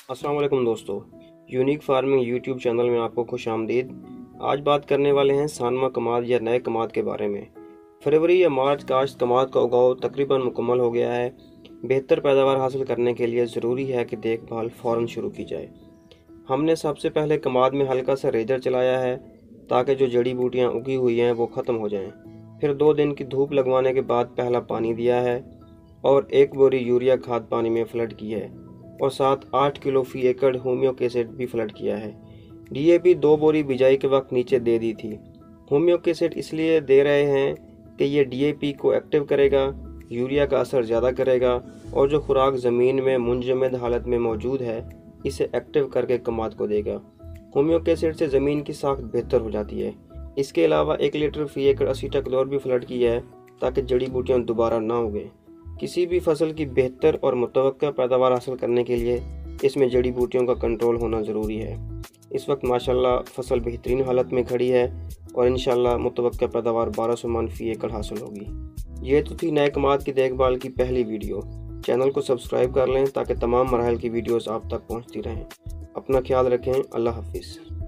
अस्सलाम वालेकुम दोस्तों, यूनिक फार्मिंग यूट्यूब चैनल में आपको खुश आमदीद। आज बात करने वाले हैं सानमा कमाद या नए कमाद के बारे में। फरवरी या मार्च काश्त कमाद का उगाव तकरीबन मुकम्मल हो गया है। बेहतर पैदावार हासिल करने के लिए ज़रूरी है कि देखभाल फ़ौरन शुरू की जाए। हमने सबसे पहले कमाद में हल्का सा रेजर चलाया है ताकि जो जड़ी बूटियाँ उगी हुई हैं वो ख़त्म हो जाएं। फिर 2 दिन की धूप लगवाने के बाद पहला पानी दिया है और 1 बोरी यूरिया खाद पानी में फ्लड की है और साथ 8 किलो फी एकड़ होमियो एसिड भी फ्लड किया है। डीएपी 2 बोरी बिजाई के वक्त नीचे दे दी थी। होमियो एसिड इसलिए दे रहे हैं कि ये डीएपी को एक्टिव करेगा, यूरिया का असर ज़्यादा करेगा और जो खुराक ज़मीन में मुंजमद हालत में मौजूद है इसे एक्टिव करके कमाद को देगा। होमियो एसिड से ज़मीन की साख्त बेहतर हो जाती है। इसके अलावा 1 लीटर फी एकड़ असीटाक्लोर भी फ्लड किया है ताकि जड़ी बूटियाँ दोबारा ना उगें। किसी भी फसल की बेहतर और मुतवक्का पैदावार हासिल करने के लिए इसमें जड़ी बूटियों का कंट्रोल होना ज़रूरी है। इस वक्त माशाल्लाह फसल बेहतरीन हालत में खड़ी है और इंशाल्लाह मुतवक्का पैदावार 1200 मन फी एकड़ हासिल होगी। ये तो थी नए कमाद की देखभाल की पहली वीडियो। चैनल को सब्सक्राइब कर लें ताकि तमाम मराहल की वीडियोस आप तक पहुंचती रहें। अपना ख्याल रखें। अल्लाह हाफिज़।